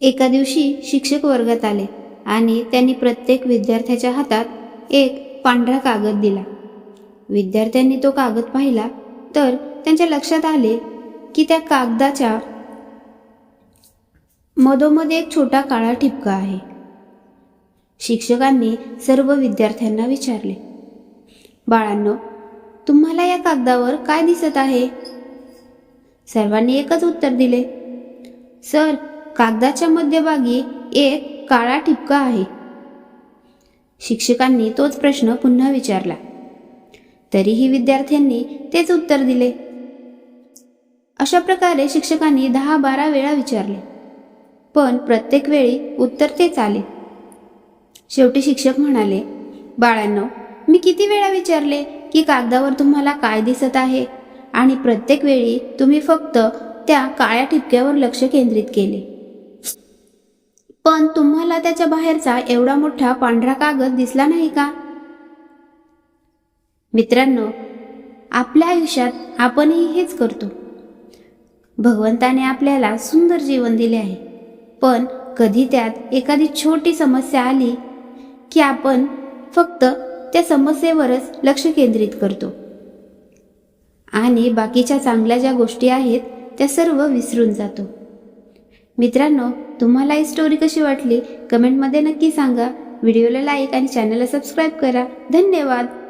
एका दिवशी शिक्षक वर्गात आले आणि त्यांनी प्रत्येक विद्यार्थ्याच्या हातात एक पांढरा कागद दिला. विद्यार्थ्यांनी तो कागद पाहिला तर त्यांच्या लक्षात आले की त्या कागदाच्या मधोमध एक छोटा काळा ठिपका आहे. शिक्षकांनी सर्व विद्यार्थ्यांना विचारले, बाळांनो, तुम्हाला या कागदावर काय दिसत आहे? सर्वांनी एकच उत्तर दिले, सर, कागदाच्या मध्यभागी एक काळा ठिपका आहे. शिक्षकांनी तोच प्रश्न पुन्हा विचारला. तरीही विद्यार्थ्यांनी तेच उत्तर दिले. अशा प्रकारे शिक्षकांनी 10-12 वेळा विचारले, पण प्रत्येक वेळी उत्तर तेच आले. शेवटी शिक्षक म्हणाले, बाळांनो, मी किती वेळा विचारले की कागदावर तुम्हाला काय दिसत आहे, आणि प्रत्येक वेळी तुम्ही फक्त त्या काळ्या ठिपक्यावर लक्ष केंद्रित केले, पण तुम्हाला त्याच्या बाहेरचा एवढा मोठा पांढरा कागद दिसला नाही का? मित्रांनो, आपल्या आयुष्यात आपणही हेच करतो. भगवंताने आपल्याला सुंदर जीवन दिले आहे, पण कधी त्यात एखादी छोटी समस्या आली की आपण फक्त त्या समस्येवरच लक्ष केंद्रित करतो आणि बाकीच्या चांगल्या ज्या गोष्टी आहेत त्या सर्व विसरून जातो. मित्रांनो, तुम्हाला ही स्टोरी कशी वाटली कमेंटमध्ये नक्की सांगा. व्हिडिओला लाईक आणि चॅनलला सबस्क्राईब करा. धन्यवाद.